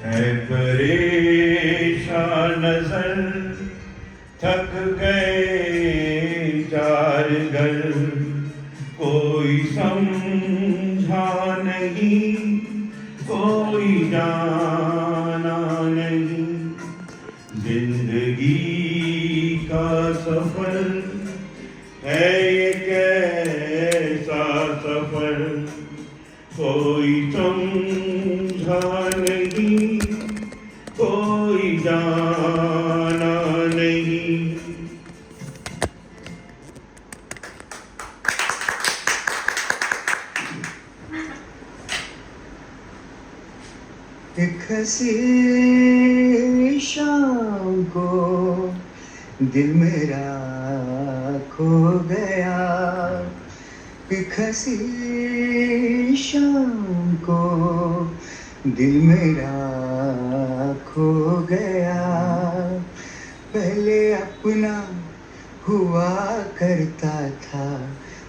है परेशान नजर, थक गए चार घर, कोई समझा नहीं, कोई जाना नहीं। जिंदगी का सफर है ये कैसा सफर, कोई समझा नहीं, कोई जाना नहीं। एक हंसी शाम को दिल मेरा खो गया, एक हंसी शाम को दिल मेरा खो गया। पहले अपना हुआ करता था,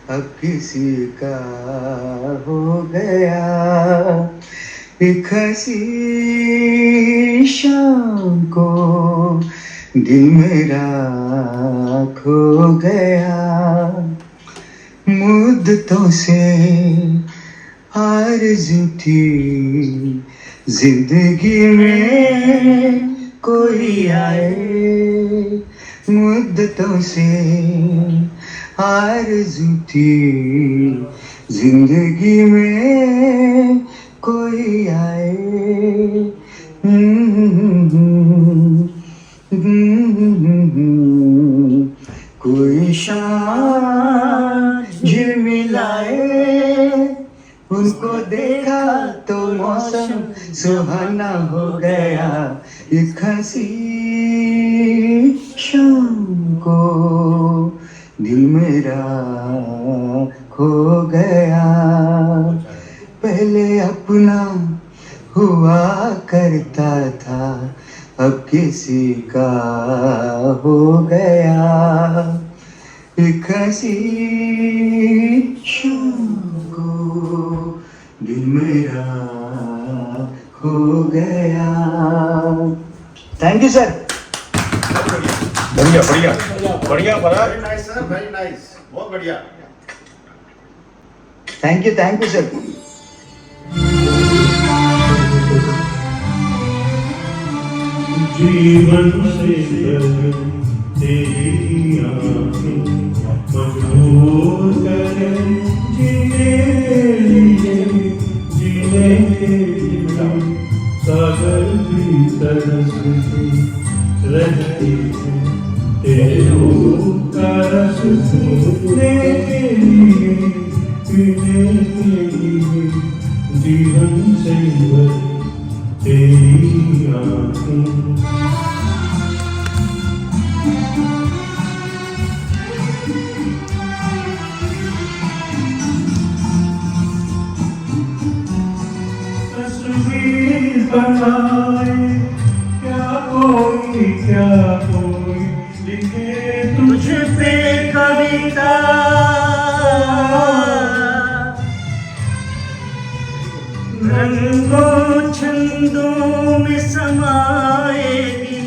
अब किसी का हो गया। एक हंसी शाम को दिल मेरा खो गया। मुद्दतों से आरज़ू थी जिंदगी में कोई आए, मुद्दतों से आरज़ू थी जिंदगी में कोई आए। कोई शाम झिलमिलाए, उनको देखा तो मौसम सुहाना हो गया। एक हंसी शाम को दिल मेरा खो गया। पहले अपना हुआ करता था, अब किसी का हो गया। एक हंसी शाम को दिल मेरा खो गया। Thank you sir. बढ़िया बढ़िया बढ़िया बड़ा। Very nice sir, very nice, बहुत बढ़िया। Thank you sir. जीवन से तेरी आँखें मजबूर करें जीने के लिए, सागर की तरसती रहती है तेरे रूप का रस पीने के लिए, पीने के लिए। जीवन से भरी तेरी आँखें। तस्वीर बनाए क्या कोई लिखे तुझ पे कविता, रंगों छंदों में समाएगी,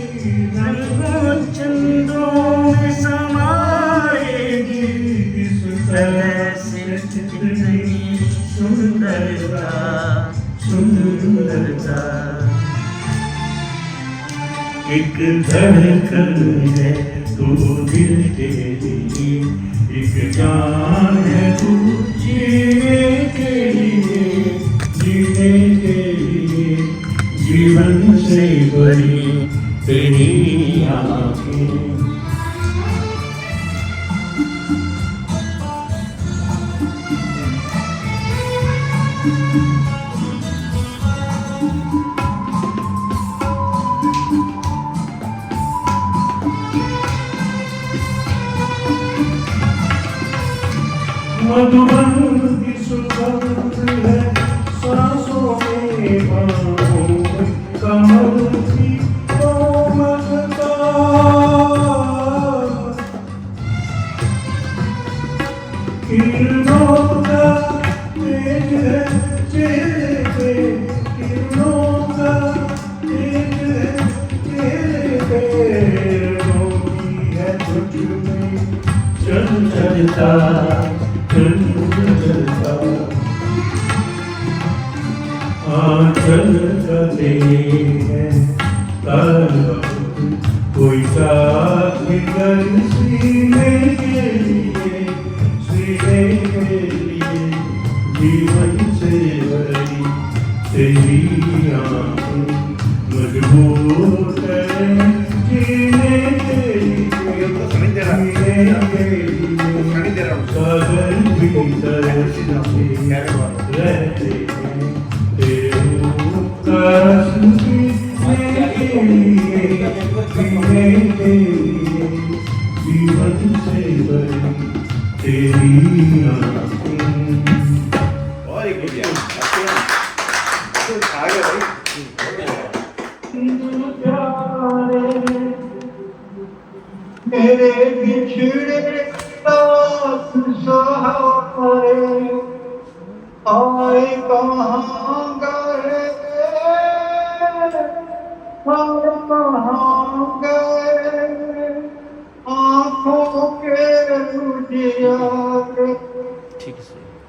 रंगों छंदों में समाएगी। इस तरह से कितनी सुंदरता, सुंदरता। एक धड़कन है तू दिल के लिए, एक जान है तू जीने के लिए, जीने के लिए। जीवन से भरी तेरी आँखें। मधुबन की सुगंध है सांसों में, बाहों में कमल की कोमलता। किरणों का तेज है चेहरे पे, किरणों का रहते हैं कोई साथ कर सीने के लिए जीवन से भरी तेरी आंखें मजबूर करें जीने के लिए सागर भी तरसते रहते हैं तेरे उपकाश जीने के लिए जीवन से भरी तेरी आंखें। Very good, yeah. आगे भाई मेरे बिछड़े साथ सहारे आए कहाँ गए कहाँ गए आँखों के उजियारे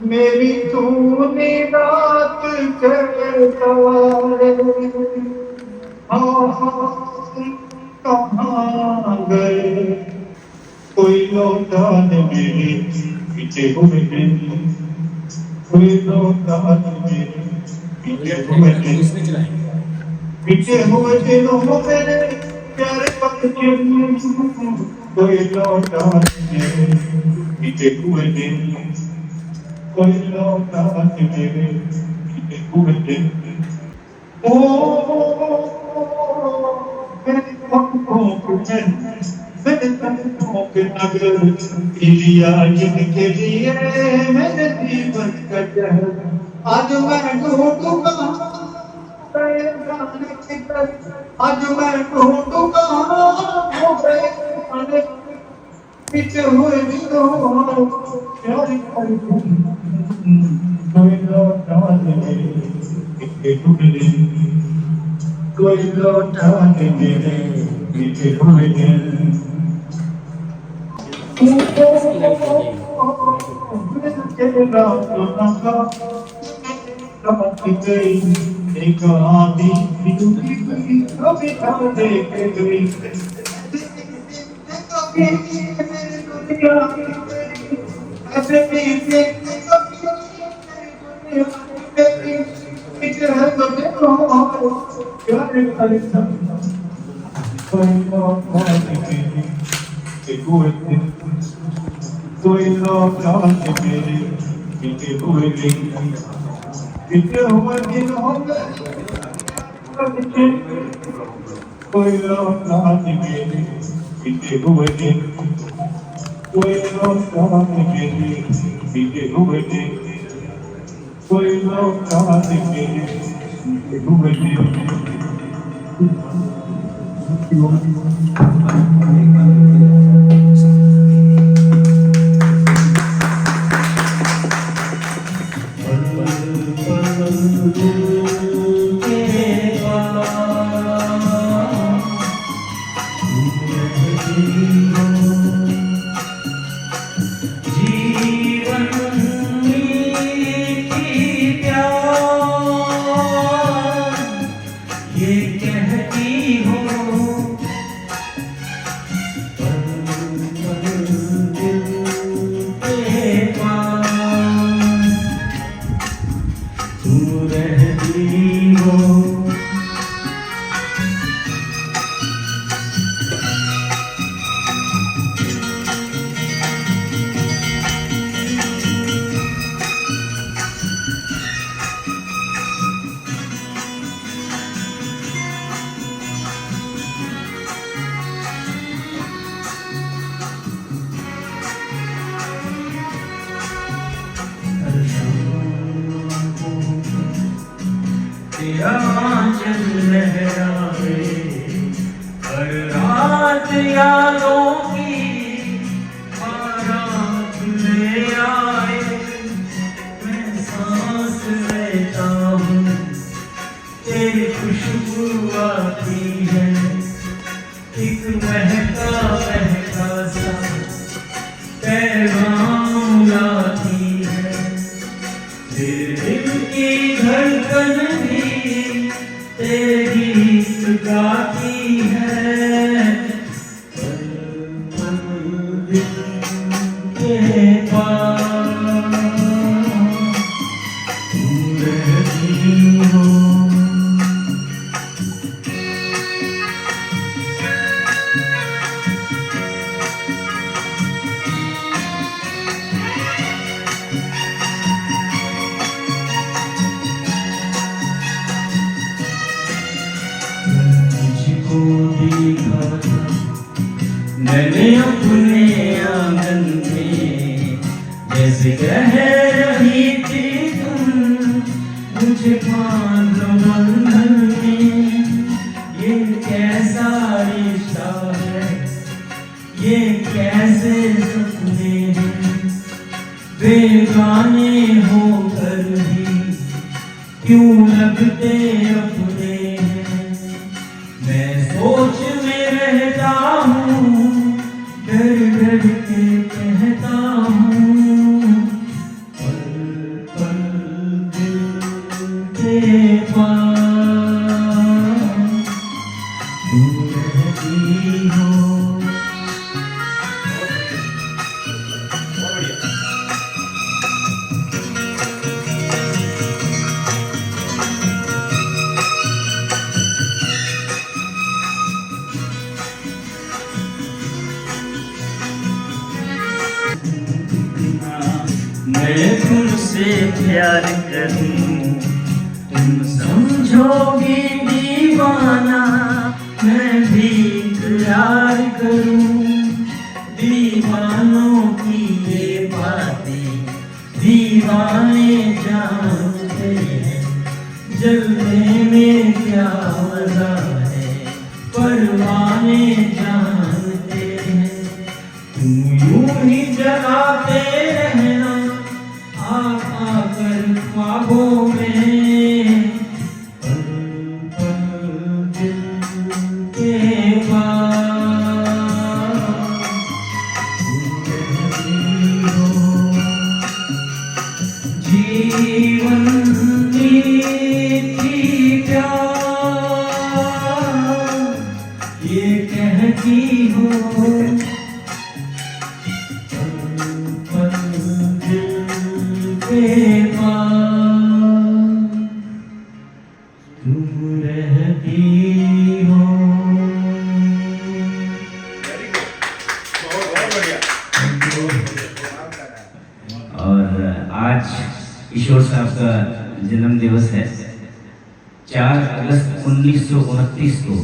मेरी तूने रात के सवारे कहाँ गए कोई लौटा मेरे पीछे हुए दिन कोई लौटा मेरे पीछे हुए दिनों मेरे प्यारे बच्चे कोई लौटा मेरे पीछे हुए दिन कोई लौटा मेरे पीछे हुए दिन ओ मेरे पलकों के नगर इलिया जिनके लिए मेरे जीवन का जहर आज मैं ढूंढूंगा आज मैं ढूंढूंगा पीछे हुए दिनों प्यारी कोई लौटा मेरे पीछे हुए दिन कोई लौटा मेरे पीछे हुए दिन एक आदि कभी देख गई कोई लौटा मेरे पीछे हुए दिन पीछे हुए दिन हो गए कोई लौटा मेरे पीछे हुए दिन कोई लौटा मेरे पीछे हुए दिन कोई लौटा मेरे पीछे हुए दिन तेरा आंचल लहराए हर रात यादों की बारात ले आए मैं सांस लेता हूँ तेरी खुशबू आती है एक महका महका सा पैगाम लाती है तेरे दिल की धड़कन भी तेरे गीत गाती है पल पल दिल के पास तुम रहती हो। तुझको देखा था मैंने अपने आंगन में, जैसे कह रही थी तुम मुझे बांध लो बंधन में। ये कैसा रिश्ता है, ये कैसे सपने हैं, बेगाने होकर भी क्यों लगते अपने हैं। मैं सोच में रहता हूँ, डर डर के कहता हूँ पल पल दिल के पास तुम रहती हो। मैं तुमसे प्यार करूं, तुम समझोगी दीवाना, मैं भी इकरार करूं। दीवानों की ये बातें दीवाने जानते हैं, जलने में क्या मजा है परवाने जानते हैं। तुम यूं ही जगाते रहना आकर ख्वाबों में, पल पल दिल के पास तुम रहती हो। जीवन मीठी प्यार ये कहती हो, के पास तुम रहती हो। और आज किशोर साहब का जन्म दिवस है। 4 अगस्त 1929 को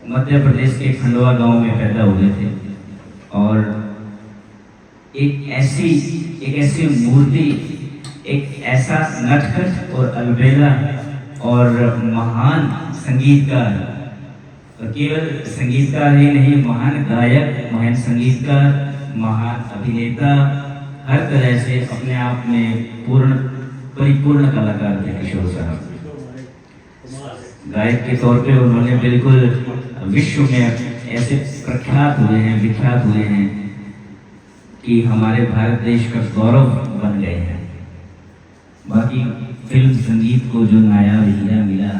मध्य प्रदेश के खंडवा गांव में पैदा हुए थे और एक ऐसी मूर्ति, एक ऐसा नटखट और अलबेला और महान संगीतकार, और केवल संगीतकार ही नहीं, महान गायक, महान संगीतकार, महान अभिनेता, हर तरह से अपने आप में परिपूर्ण कलाकार थे किशोर साहब। गायक के तौर पे उन्होंने बिल्कुल विश्व में ऐसे प्रख्यात हुए हैं, विख्यात हुए हैं कि हमारे भारत देश का गौरव बन गए हैं। बाकी फिल्म संगीत को जो नायाब हीरा मिला,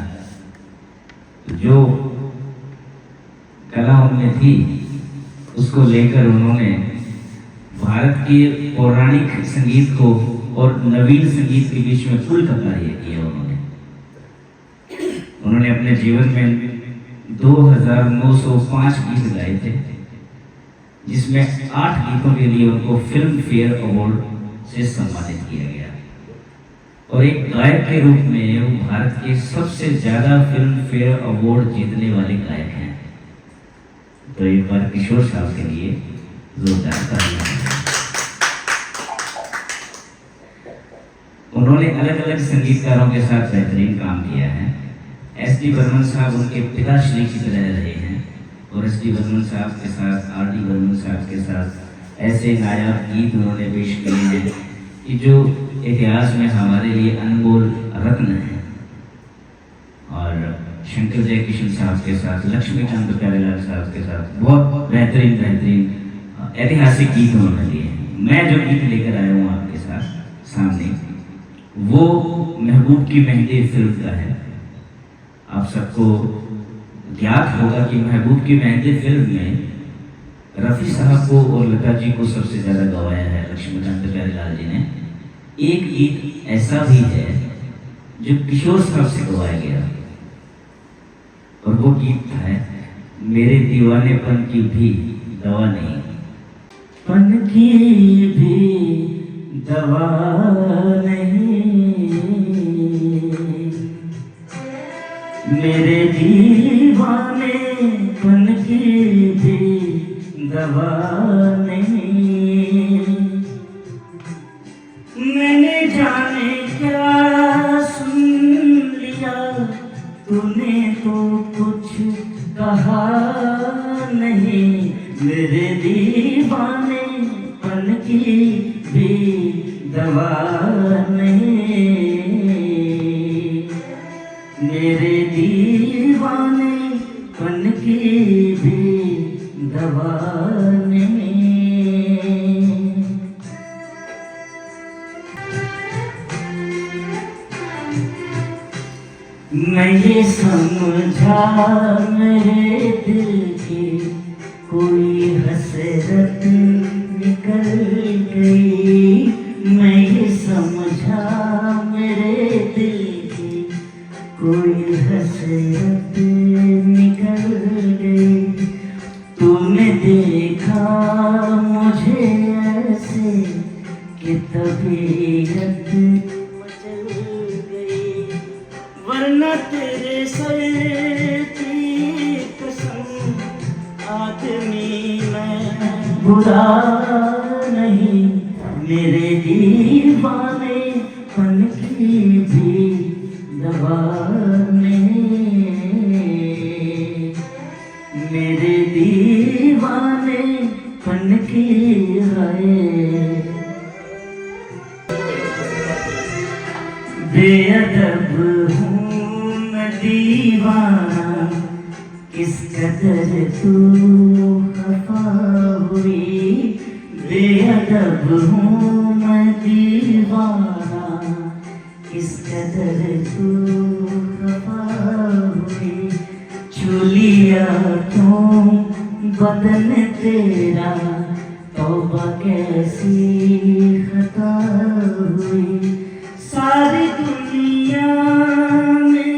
जो कला उनमें थी, उसको लेकर उन्होंने भारत के पौराणिक संगीत को और नवीन संगीत के बीच में पुल का कार्य किया। उन्होंने अपने जीवन में 2905 गीत गाए थे, जिसमें 8 गीतों के लिए उनको फिल्म फेयर अवार्ड से सम्मानित किया गया। और एक गायक के रूप में वो भारत के सबसे ज्यादा फिल्म फेयर अवार्ड जीतने वाले गायक हैं। तो एक बार किशोर साहब के लिए जोरदार तालियां। उन्होंने अलग अलग संगीतकारों के साथ बेहतरीन काम किया है। एस.डी. बर्मन साहब उनके पिताश्री की तरह रहे हैं और एस.डी. बर्मन साहब के साथ, आर.डी. बर्मन साहब के साथ ऐसे नायाब गीत उन्होंने पेश किए हैं कि जो इतिहास में हमारे लिए अनमोल रत्न है। और शंकर जयकिशन साहब के साथ, लक्ष्मीकांत प्यारेलाल साहब के साथ बहुत बेहतरीन ऐतिहासिक गीत उन्होंने लिए हैं। मैं जो गीत लेकर आया हूँ आपके साथ सामने, वो महबूब की मेहंदी फिल्म का है। आप सबको ज्ञात होगा कि महबूब की मेहंदी फिल्म में रफ़ी साहब को और लता जी को सबसे ज़्यादा गवाया है लक्ष्मीकांत प्यारेलाल जी ने। एक गीत ऐसा भी है जो किशोर साहब से गवाया गया और वो गीत है मेरे दीवानेपन की भी दवा नहीं, पन की भी दवा नहीं, मेरे दीवानेपन की भी दवा नहीं। मैंने जाने क्या सुन लिया, तूने तो कुछ कहा नहीं, मेरे दीवानेपन की भी दवा नहीं, मेरे दीवानेपन की भी दवा नहीं। मैं ये समझा मेरे दिल की कोई हसरत निकल गई, मैं ये समझा मेरे दिल की कोई हसरत निकल गई। तूने देखा मुझे ऐसे कि तबीयत मचल गई, वरना तेरे सर की कसम आदमी मैं बुरा नहीं, मेरे दीवानेपन की भी दवा नहीं, मेरे दीवानेपन की है। बेअदब हूँ मैं दीवाना, किस कदर तू खफा हुई, बेअदब हूँ मैं दीवाना, किस कदर तू खफा हुई। छू लिया तू बदन तेरा, तौबा कैसी खता हुई। सारी दुनिया में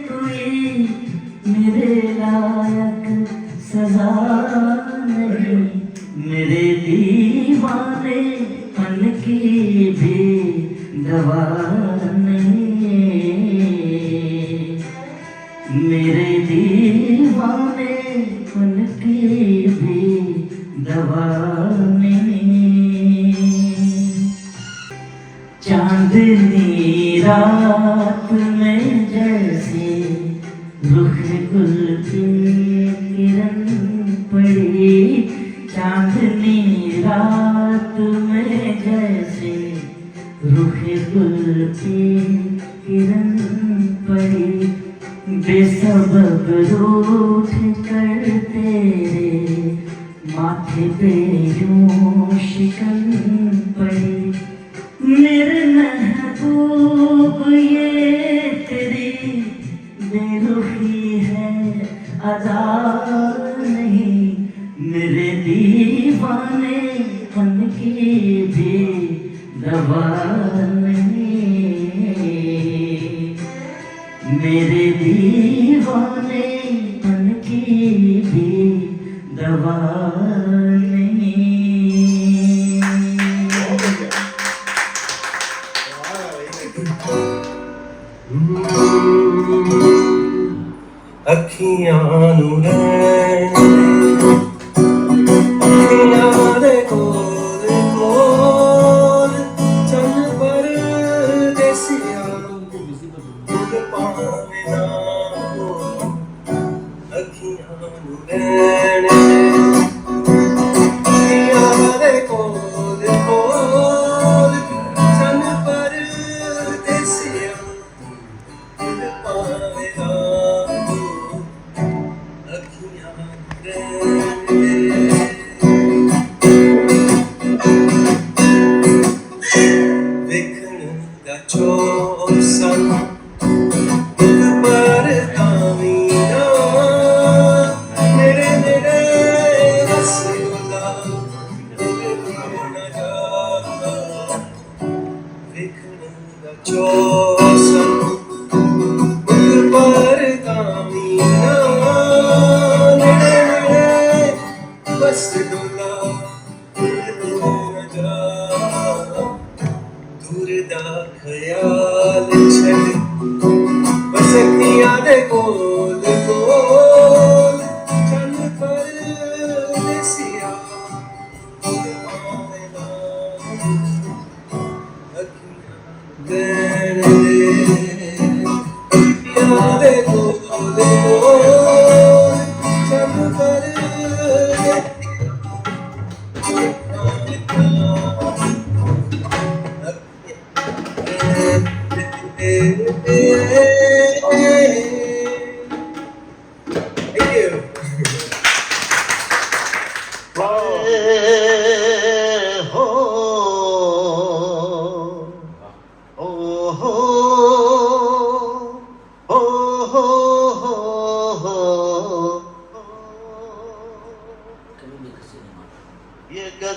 कोई मेरे लायक सजा नहीं, मेरे दीवानेपन की भी दवा नहीं, मेरे दीवानेपन की भी दवा नहीं। चांदनी रात में जैसे रुख गुल की किरण पड़ी, चांदनी रात में जैसे रुख गुल की किरण पड़ी। बेसबब रूठ कर तेरे माथे पे यूं शिकन पड़ी, मेरे महबूब ये तेरी बेरुखी है अदा नहीं, मेरे दीवानेपन की भी दवा नहीं, मेरे दीवानेपन की भी दवा नहीं। अखियां नू रैण अखियां दे कोल कोल चल परदेसिया खुद पावे ना हो। अखियां नू रैण अखियां दे कोल कोल चल परदेसिया खुद पावे ना हो। अखियां नू रैण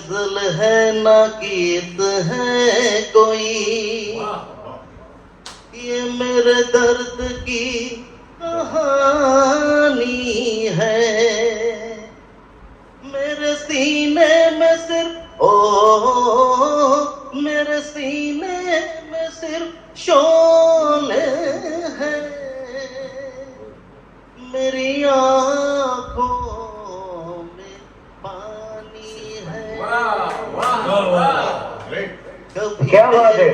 गजल है ना गीत है कोई, ये मेरे दर्द की कहानी है। मेरे सीने में सिर्फ मेरे सीने में सिर्फ शोले हैं, मेरी आँखों में पानी है। कभी क्या बात है?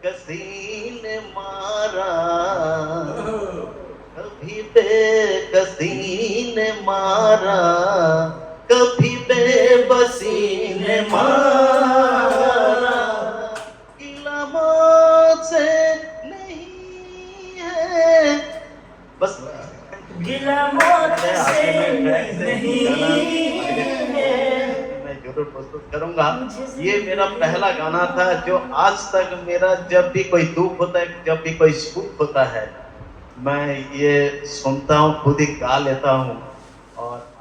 किसी ने मारा, कभी बेकसी ने मारा, कभी बेबसी ने मारा। गिला मौत से नहीं है, बस गिला मौत से नहीं है। मैं जरूर प्रस्तुत करूंगा। ये मेरा पहला गाना था जो आज तक मेरा, जब भी कोई दुख होता है, जब भी कोई सुख होता है, मैं ये सुनता हूँ, खुद ही गा लेता हूँ। और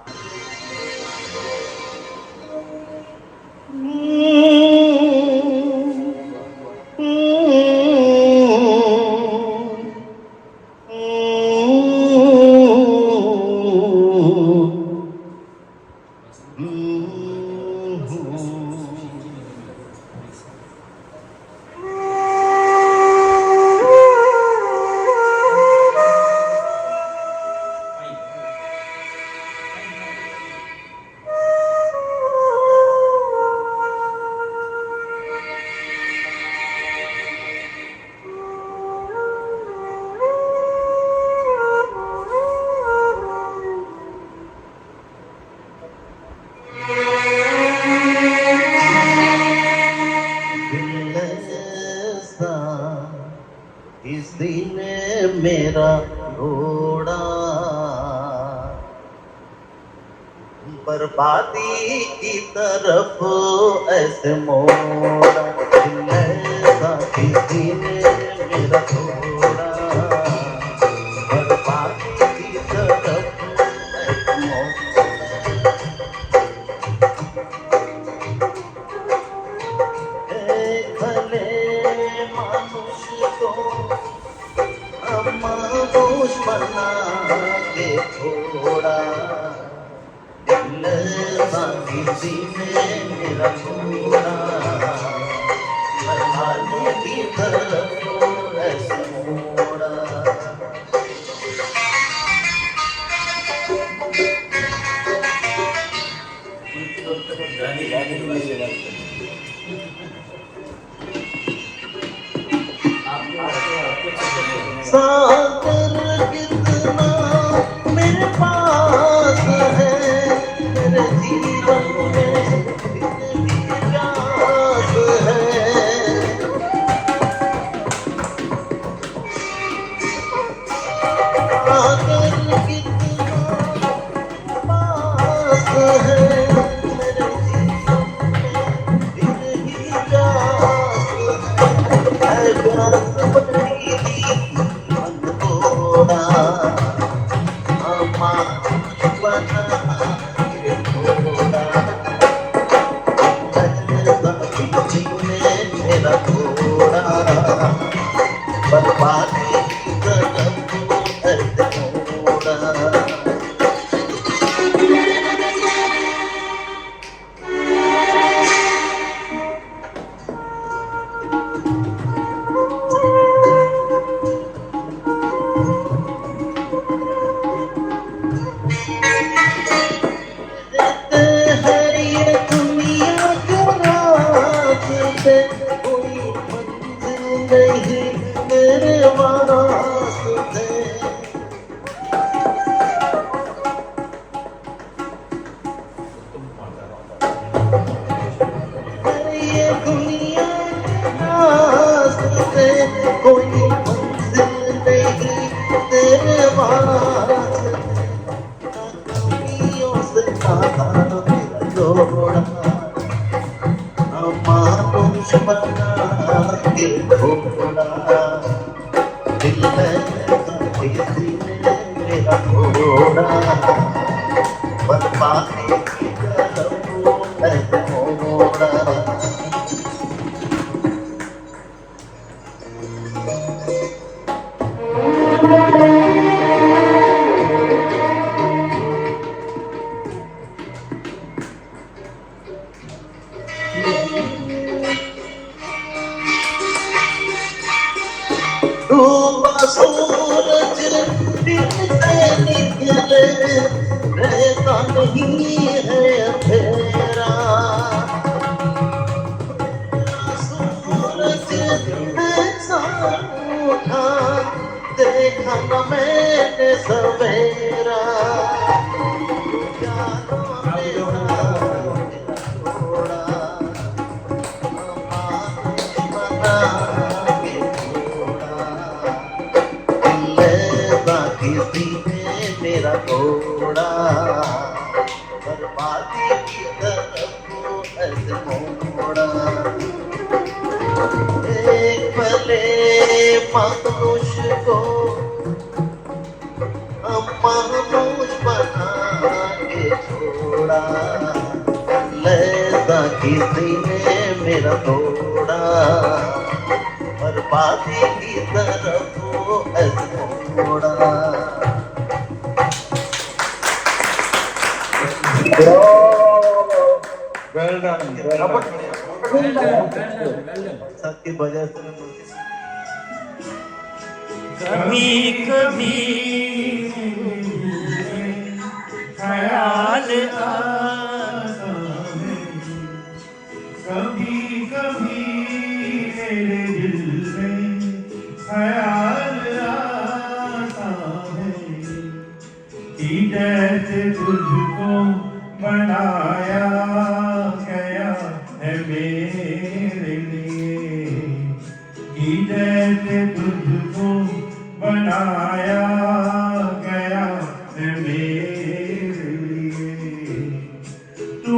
किसी ने मेरा रोड़ा, बर्बादी की तरफ ऐसे मोड़ा। किसी ने मेरा रोड़ा, बर्बादी की तरफ ऐसे मोड़ा। भले मनुष्य को अमानुष बना के छोड़ा, किसी ने मेरा छोड़ा, बर्बादी की तरफ ऐसे मोड़ा। सागर कितना मेरे पास है, मेरे जीवन में इतनी प्यास है। सागर कितना पास है, मेरे जीवन में इतनी प्यास है। प्यास बड़ी मेरा थोड़ा, बर्बादी की तरफ ऐसे मोड़ा। कोई मंजिल नहीं मेरे वास्ते, ये दुनिया के रास्ते, कोई मंजिल नहीं तेरे वास्ते। कमियों से नाता मेरा जोड़ा, मानुष बना के छोड़ा। दिल में किसी ने मेरा छोड़ा, बर्बादी की तरफ ऐसे मोड़ा। निकले रहता नहीं है अंधेरा सूरज ऐसा उठा देखा न मैंने सवेरा प्यारों ने छोड़ा बना के छोड़ा किसी ने मेरा तोड़ा बर्बादी की तरफ को ऐसे मोड़ा एक भले मानुष को मानुष बना के छोड़ा लहदा किसी ने मेरा तोड़ा बर्बादी की तरफ वो ऐसे मोड़ा सबकी वजह से कभी कभी ख्याल आता है, कभी कभी मेरे दिल में ख्याल आता है कि जैसे तुझको बनाया गया है मेरे लिए कि जैसे तुझको बनाया गया है मेरे लिए तू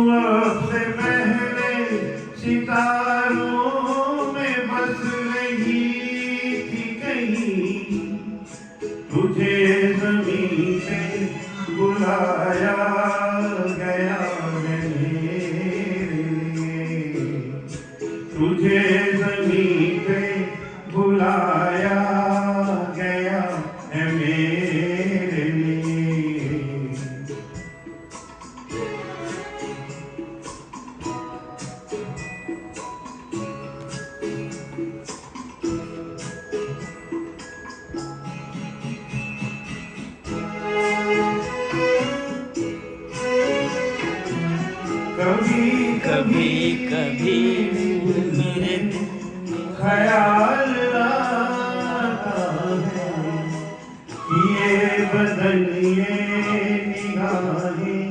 से पहले सितारों में बस रही थी कहीं तुझे ज़मीं पे बुलाया गया है मेरे लिए तुझे ज़मीं पे बुलाया गया है मेरे लिए कभी कभी कभी मेरे ख्याल आता है कि ये बदन ये निगाहें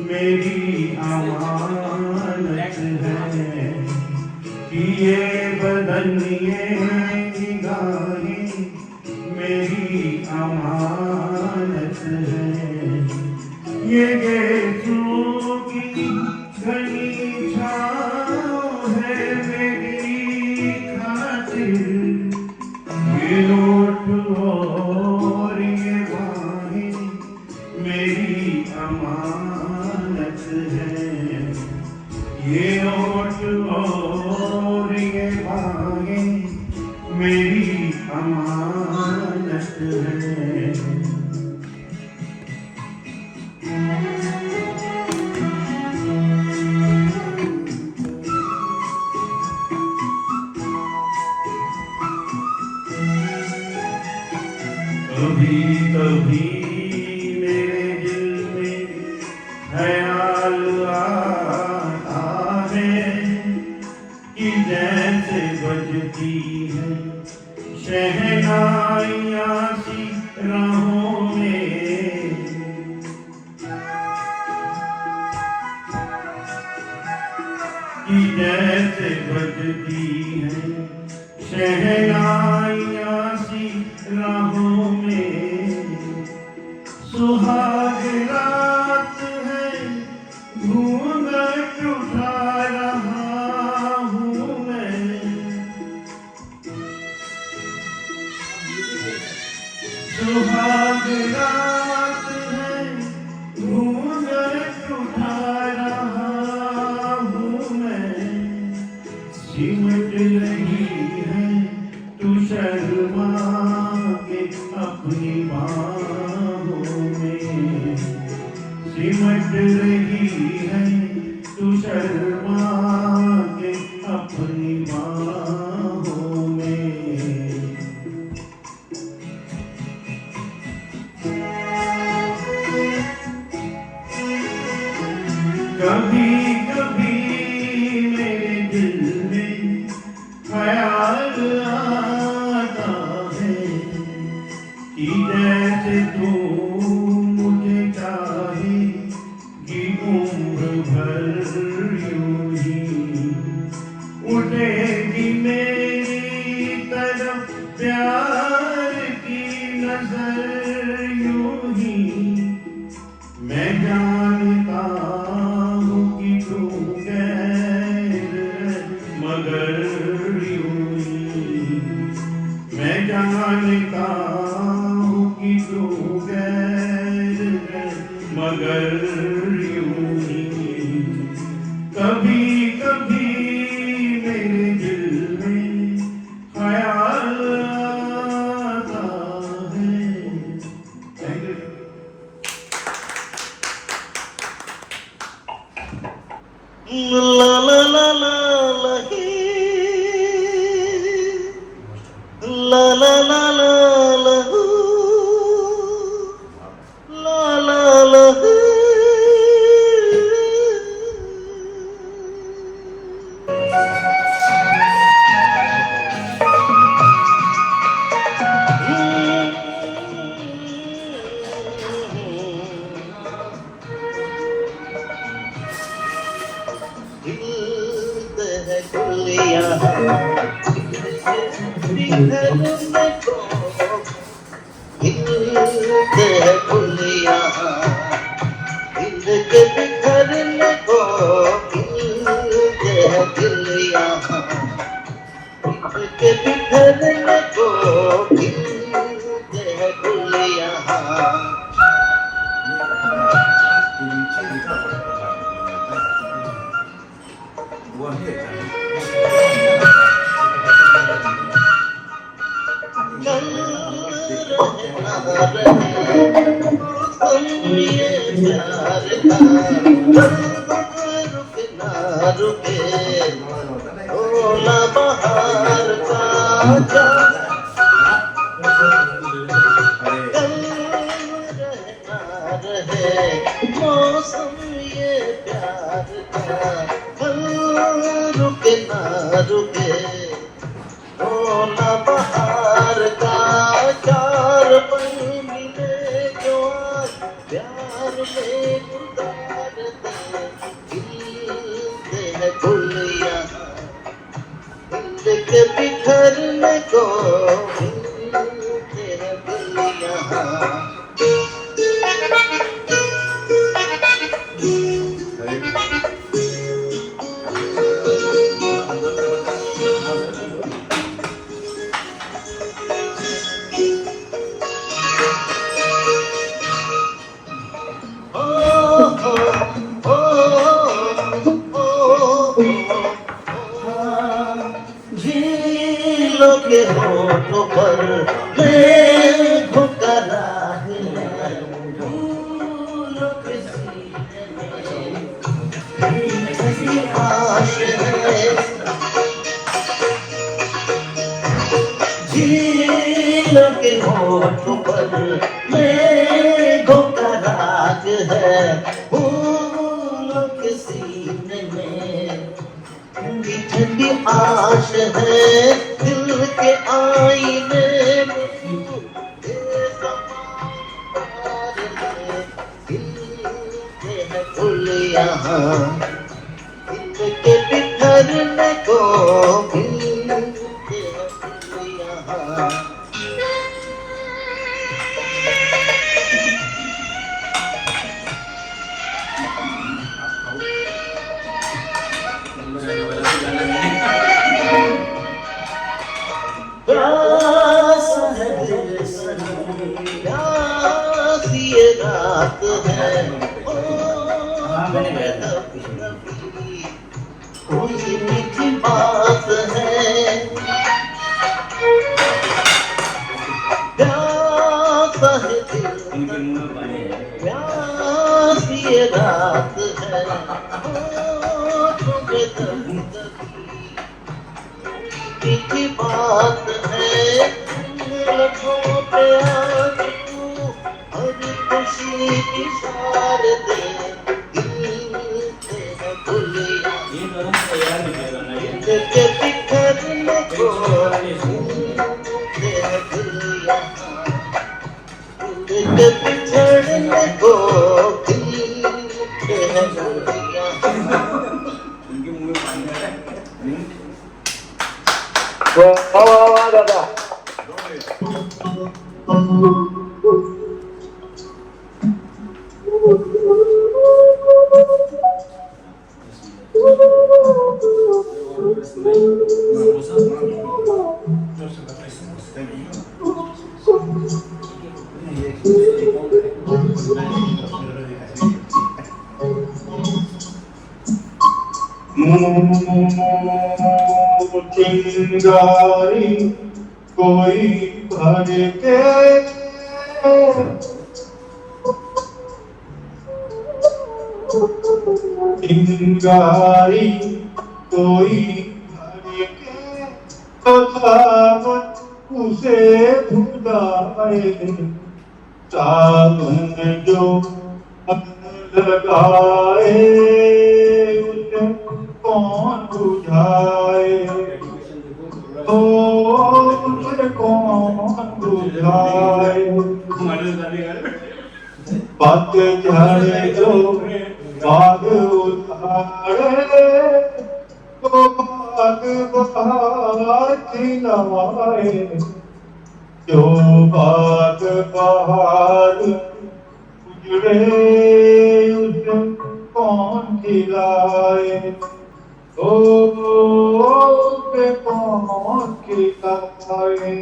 मेरी अमानत है कि ये बदन ये निगाहें मेरी अमानत है ये गेसों की घनी छाँव है मेरी खातिर ये लौट और ये बाहें मेरी अमानत है ये लौट और ये बाहें मेरी अमानत है कभी कभी मेरे दिल में ख्याल आता है कि जैसे बजती है शहनाइयाँ सी राहों में कि जैसे बजती है शहनाइयाँ सी राहों में सुहाग रात है घूंघट उठा रहा हूँ मैं सुहाग रात है घूंघट उठा रहा हूँ मैं सिमट रही है तू शर्मा के अपनी बाहों में सिमट रही है तू शर्मा के अपनी बाहों में मगर यूं ही कभी कभी मेरे दिल में ख्याल आता है। Thank you. ला ला ला ला ला ही, ला ला ला ला ला हू, ला ला ला ही। के होठों पर मैं भुकरा झीलों के होठों पर मैं भुकराग है, फूलों के सीने में ठंडी ठंडी आश है, दिल के आईने में यहाँ दिल के बिखरने को मिलते हैं यहाँ। प्यास है दिल सनम, प्यास ये रात है, कोई मीठी बात है, प्यास है दिल, प्यास ये रात है, तुम्हें कभी मीठी बात है, लखों पे आंसू हर खुशी की सार दे, के बिखरने को के बिछड़ने को वाह दादा चिंगारी कोई भर के चिंगारी कोई भर के बगावत उसे भुलाए सावन जो लगाए उसे कौन बुझाए उसे कौन बुझाए पतझड़ जो बाग उतारे तो बाग बहार खिलाए जो बाग बहार उजड़े उसे कौन खिलाए उसे कौन खिलाए।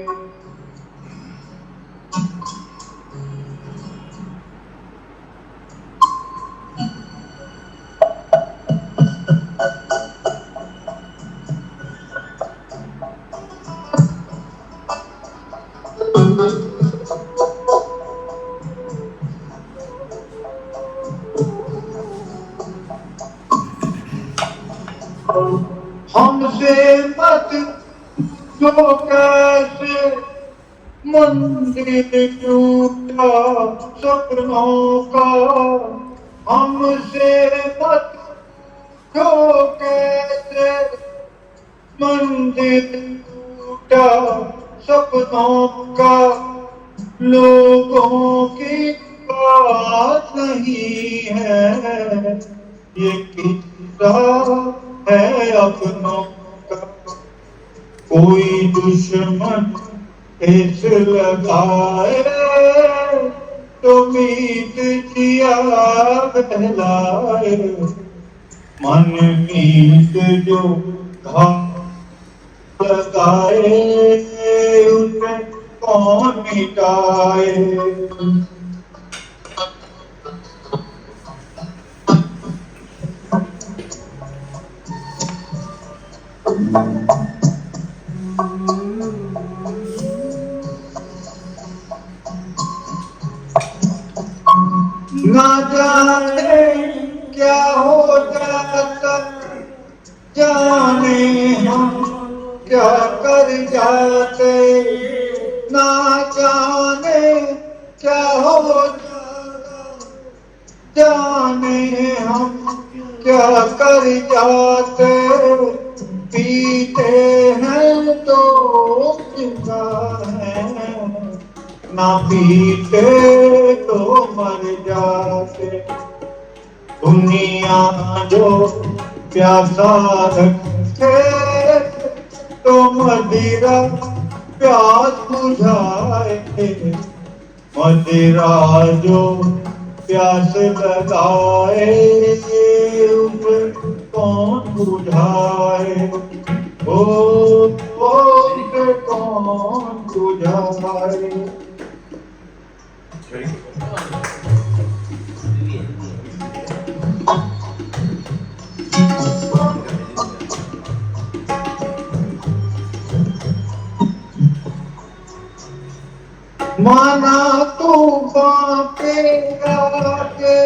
हमसे मत जो कैसे मंदिर टूटा सपनों का हमसे मत जो कैसे मंदिर टूटा सपनों का लोगों की बात नहीं है ये किस्सा है अपनों का। कोई दुश्मन ठेस लगाए तो मीत जिया बहलाए मन मीत जो घाव लगाए उसे कौन मिटाए। ना जाने क्या हो जाता जाने हम क्या कर जाते ना जाने क्या हो जाता जाने हम क्या कर जाते पीते हैं तो जिंदा है ना पीते तो मर जाते। दुनिया जो प्यासा रखे तो मदिरा प्यास बुझाए मदिरा जो प्यास लगाए उसे कौन बुझाए उसे कौन बुझाए। माना तूफान पे आके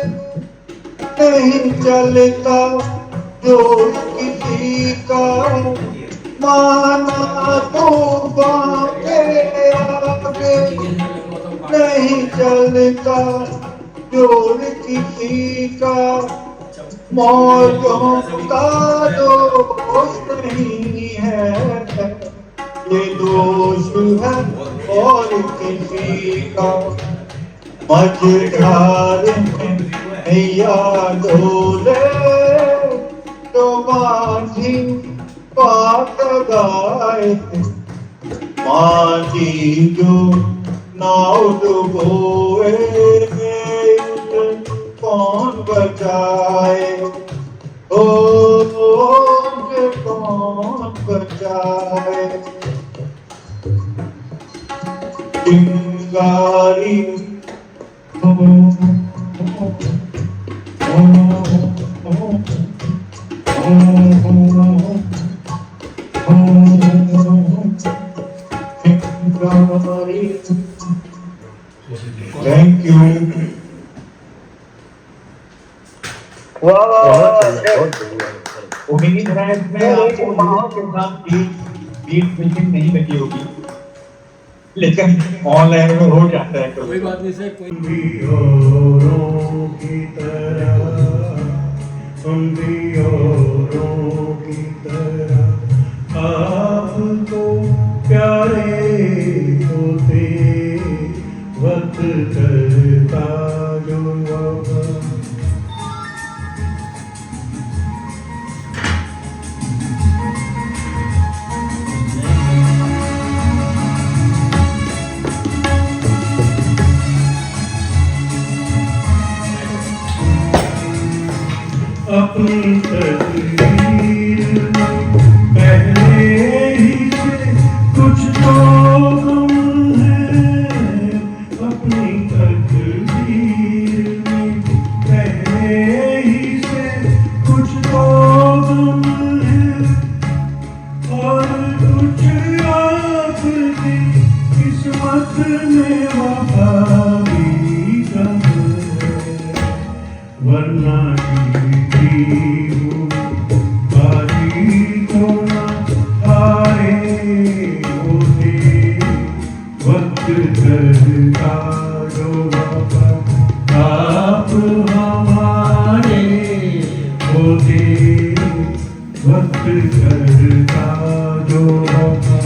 नहीं चलता जो किसी का माना तूफान पे आके नहीं चलता जोर किसी का मौजों का दोष नहीं है ये दोष है और किसी का। मझधार में नैया डोले तो माझी पात गाए माझी जो नाव डुबोए कौन बचाए उसे कौन बचाए। चिंगारी Oh बहुत बढ़िया, बहुत बढ़िया। उम्मीद है इसमें आपको माहौल के साथ बीट फिल्म नहीं लगी होगी, लेकिन ऑनलाइन में हो जाता है कोई बात नहीं सर, कोई भी औरों की तरह, हम भी औरों की तरह आपको प्यारे होते, वक्त करता जो वफा। अपनी तकदीर में पहले ही से कुछ तो गम है, अपनी तकदीर में पहले ही से कुछ तो गम है, और कुछ आपकी किस्मत में वफा भी कम है, वरना करता जो वफा आप हमारे होते, वक्त करता जो वफा।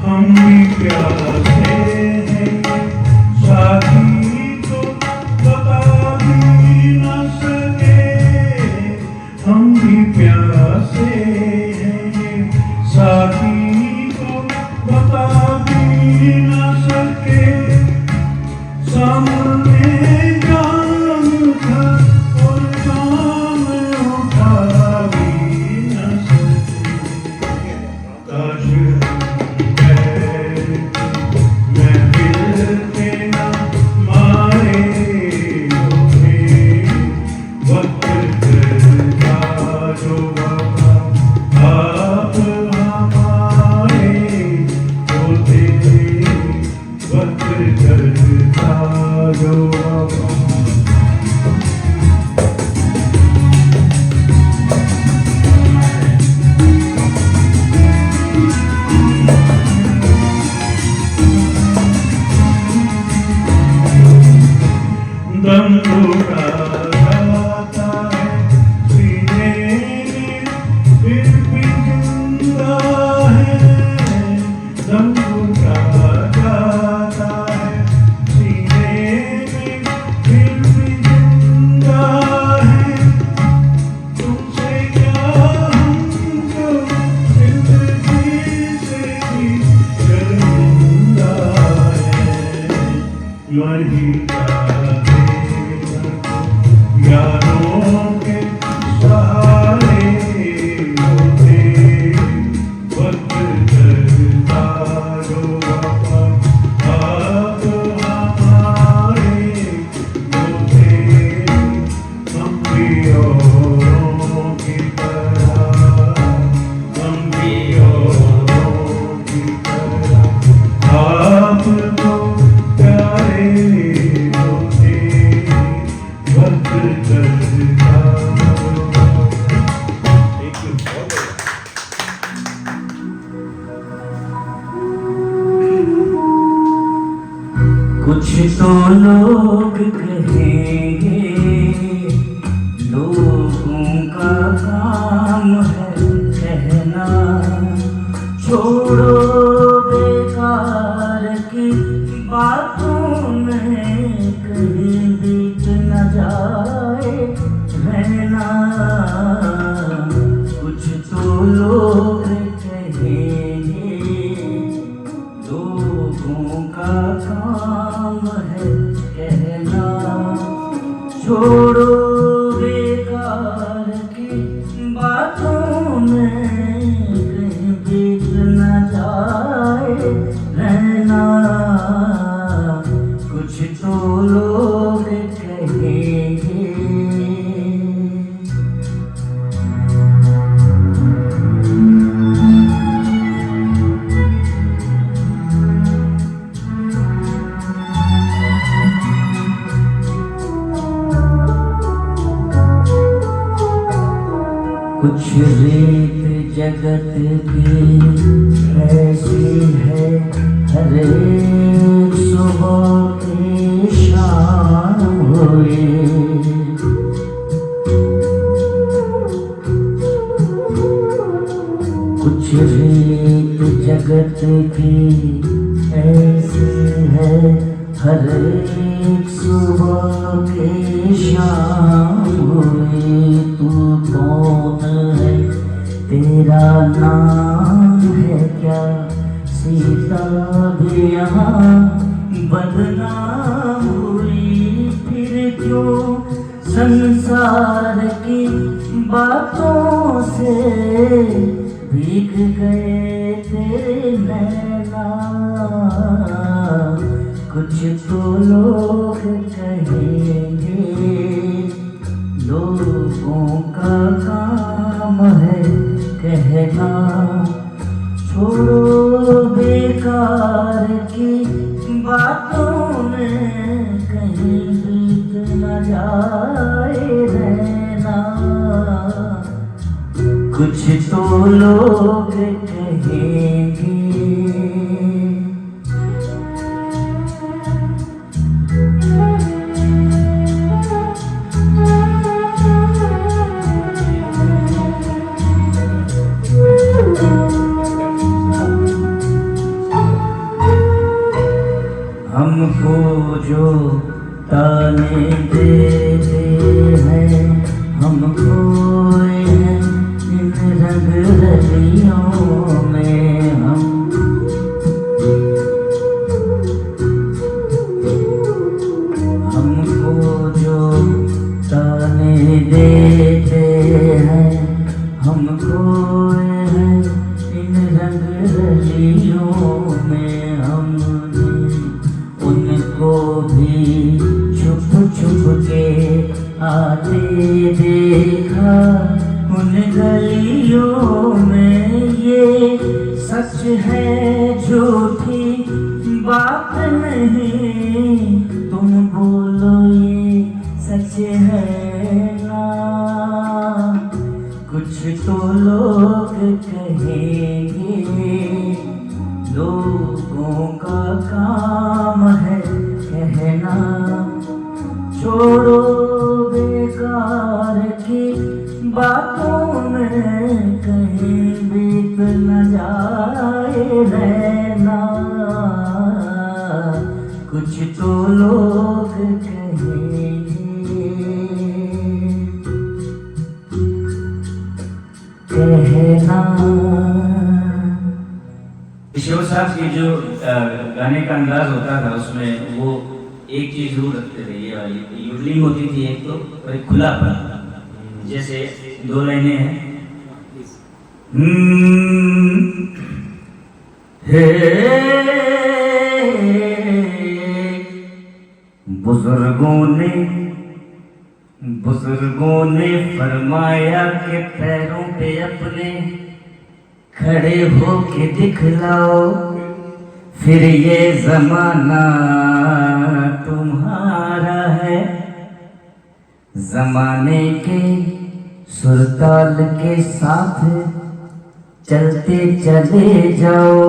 हम भी प्यासे हैं साथी को बता भी न सके, हम भी प्यासे हैं साथी को बता भी न सके, सामने जाम था और जाम उठा भी न सके। काश दम घुटा जाता है सीने में, फिर भी जिंदा है, दम घुटा जाता है सीने में, फिर भी जिंदा है, तुमसे क्या हमको जिंदगी से भी शर्मिंदा है, मर ही यारों के सहारे होते, वक्त करता जो वफा आप हमारे होते, हम भी औरों की तरह, हम भी औरों की तरह आपको प्यारे होते, वक्त करता। कुछ तो लोग कहेंगे लोगों का काम है कहना, छोड़ो बेकार की बातों में कहीं बीत न जाए रहना। कुछ तो लोग कहेंगे लोगों का काम है कहना, छोड़ो बेकार की बातों में कहीं बीत न जाए रहना। कुछ तो लोग कहेंगे कुछ रीत जगत की ऐसी है, हर एक सुबह की शाम हुई। कुछ रीत जगत की ऐसी है, हर एक सुबह की शाम हुई। तू कौन है, तेरा नाम है क्या? सीता भी यहाँ बदनाम हुई। फिर क्यों संसार की बातों से भीग गए तेरे नैना। कुछ तो लोग कहेंगे, लोगों का काम है कहना। छोड़ो बेकार की बातों में कहीं बीत न जाए रहना। कुछ तो लोग कहेंगे। हमको जो ताने देते हैं, हम खोए हैं इन रंग रलियों में। हमको जो ताने देते हैं, हम खोए हैं इन रंग रलियों में। उनको भी छुप छुप के आते देखा उन गलियों में। ये सच है झूठी बात नहीं, तुम बोलो ये सच है ना। कुछ तो लोग कहेंगे, लोगों का काम है कहना। छोड़ो बेकार की बातों में कहीं बीत न जाए रहना। कुछ तो लोग कहेंगे। कहना किशोर साहब की जो गाने का अंदाज होता था उसमें वो एक चीज जरूर रखते थे, ये वाली यूडलिंग होती थी एक तो, और एक खुलापन। जैसे दो लाइनें हैं। हे बुजुर्गों ने फरमाया कि पैरों पे अपने खड़े होके दिखलाओ, फिर ये जमाना तुम्हारा है। जमाने के सुरताल के साथ चलते चले जाओ,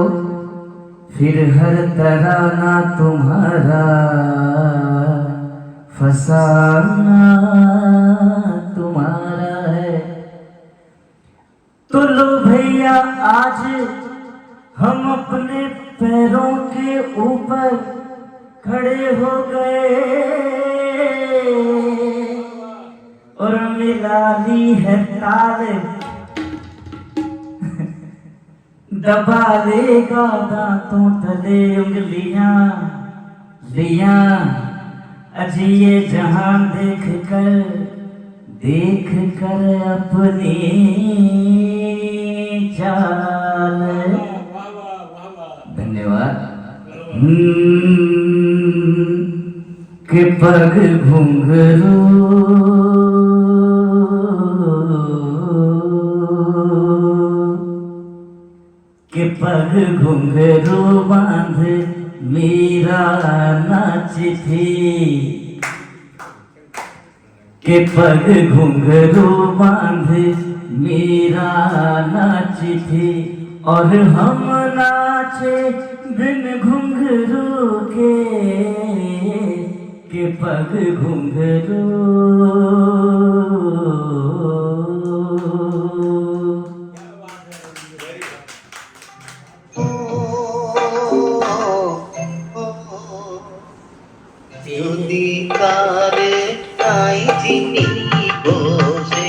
फिर हर तराना तुम्हारा, फसाना तुम्हारा है। तो लो भैया आज हम अपने पैरों के ऊपर खड़े हो गए और मिला ली है ताल, दबा लेगा दांतों तले उंगलियां लिया। अजी ये जहां देख कर अपनी चाल। धन्यवाद। के पग घुंघरू के पग घुंघरू बांध मीरा नाची थी। के पग घुंघरू बांधे मीरा नाची थी और हम नाचे बिन घुंघरू के पग घुंघरू। যদি তারে তাই চিনি বসে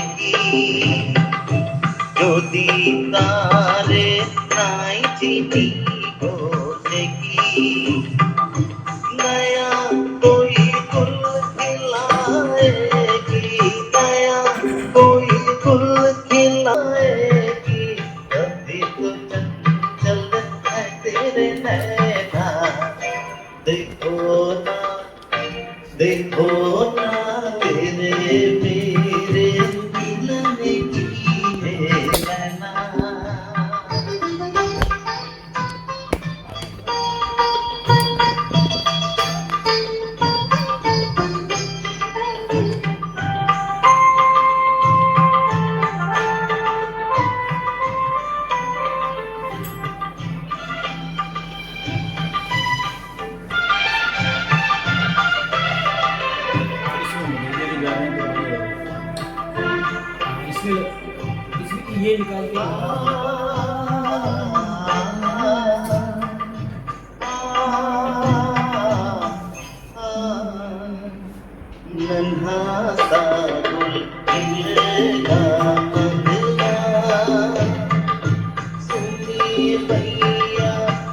যদি তারে তাই চিনি বসে नया कोई गुल खिलाएगी नया कोई गुल खिलाएगी अभी तो चंचल है तेरे नैना देखो ना तेरे मेरे मिलने की है नैना। ये निकाल के नन्हा सा गुल खिलेगा मंगला सुनिए भैया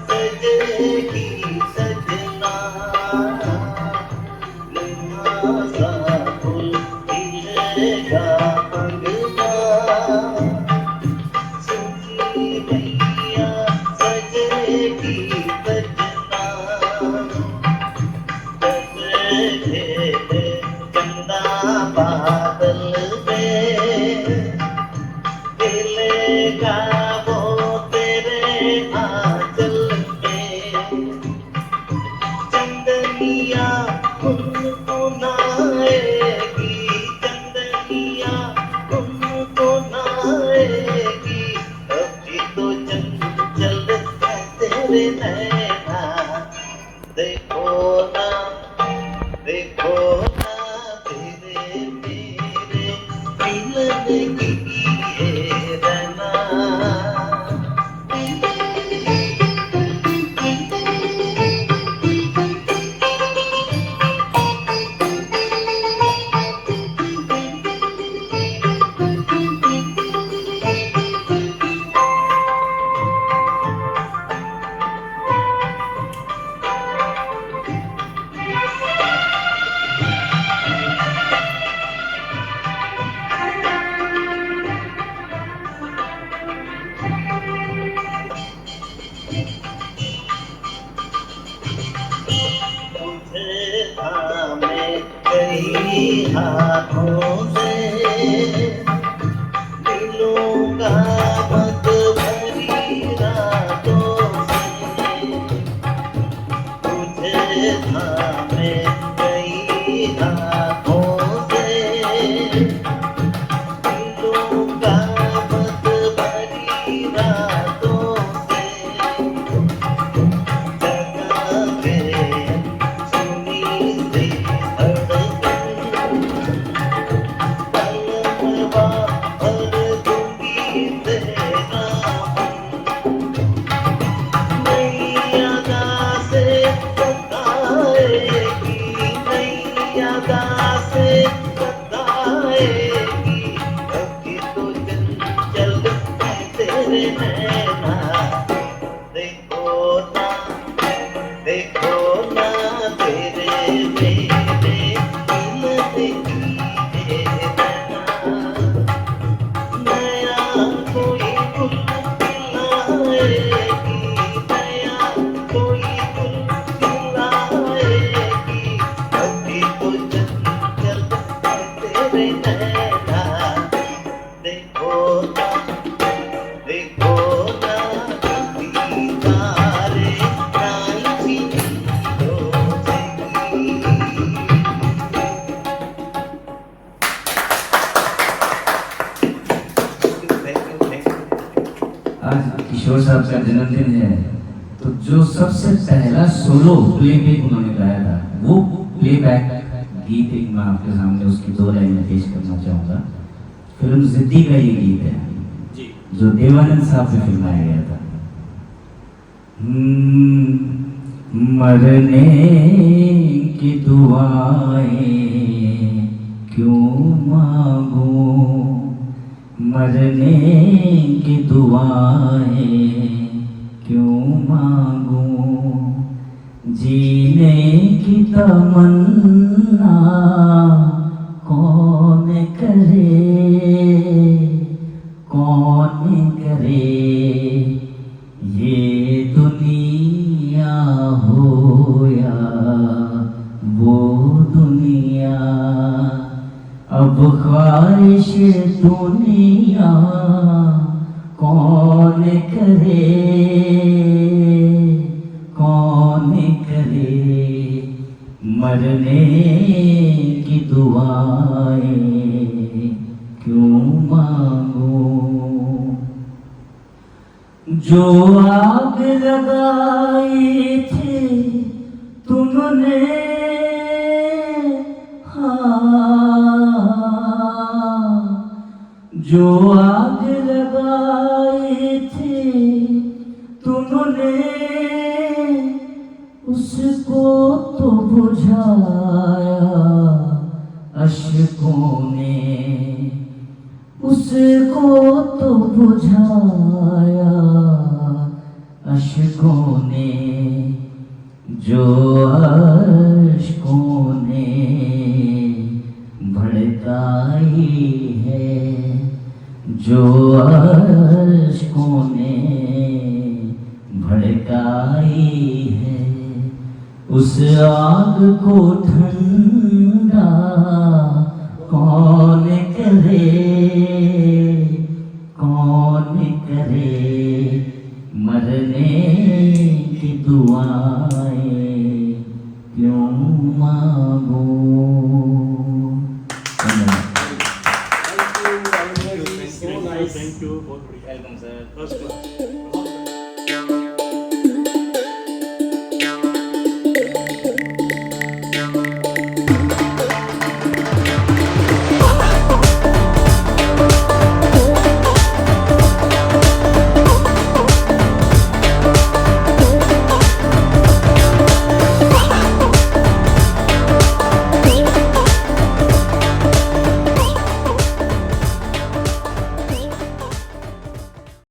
सजेगी सजना नन्हा सा गुल खिलेगा मंगला सुनिए भैया सजेगी सजना चंदा बादल में मिलेगा वो तेरे आंचल में चंदनिया उनको नाएगी चंदनिया उनको नाएगी अभी तो चंचल है तेरे नैना देखो ना तेरे मेरे मिलने की ये रना। तुझे थामे कई हाथों से मिलूंगा मत भरी रातों से तुझे थामे कई हाथों से मिलूंगा मत भरी रातों से देखो ना तेरे मेरे मिलने की है नया कोई गुल खिलाएगी नया कोई गुल खिलाएगी अभी तो चंचल है तेरे नैना देखो ना दीदारे नाई किशोर साहब का जन्मदिन है, तो जो सबसे पहला सोलो प्लेबैक उन्होंने गाया था, वो प्लेबैक गीत एक मैं आपके सामने उसकी 2 लाइनें पेश करना चाहूँगा। फिल्म जिद्दी का ये गीत है जो देवानंद साहब से फिल्माया गया था। मरने की दुआएं क्यों मांगो, मरने की दुआएं क्यों मांगो, जीने की तमन्ना कौन करे, कौन करे, ये दुनिया हो या वो दुनिया, अब ख्वाहिश दुनिया कौन करे, कौन करे, मरने की दुआएं क्यों मांगो। जो आग लगाई थी तुमने, जो आग लगाई थी तुमने, उसको तो बुझाया अश्कों ने, उसको तो बुझाया अश्कों ने, जो अश्कों ने भड़काई है, जो अश्कों ने भड़काई है, उस आग को ठंडा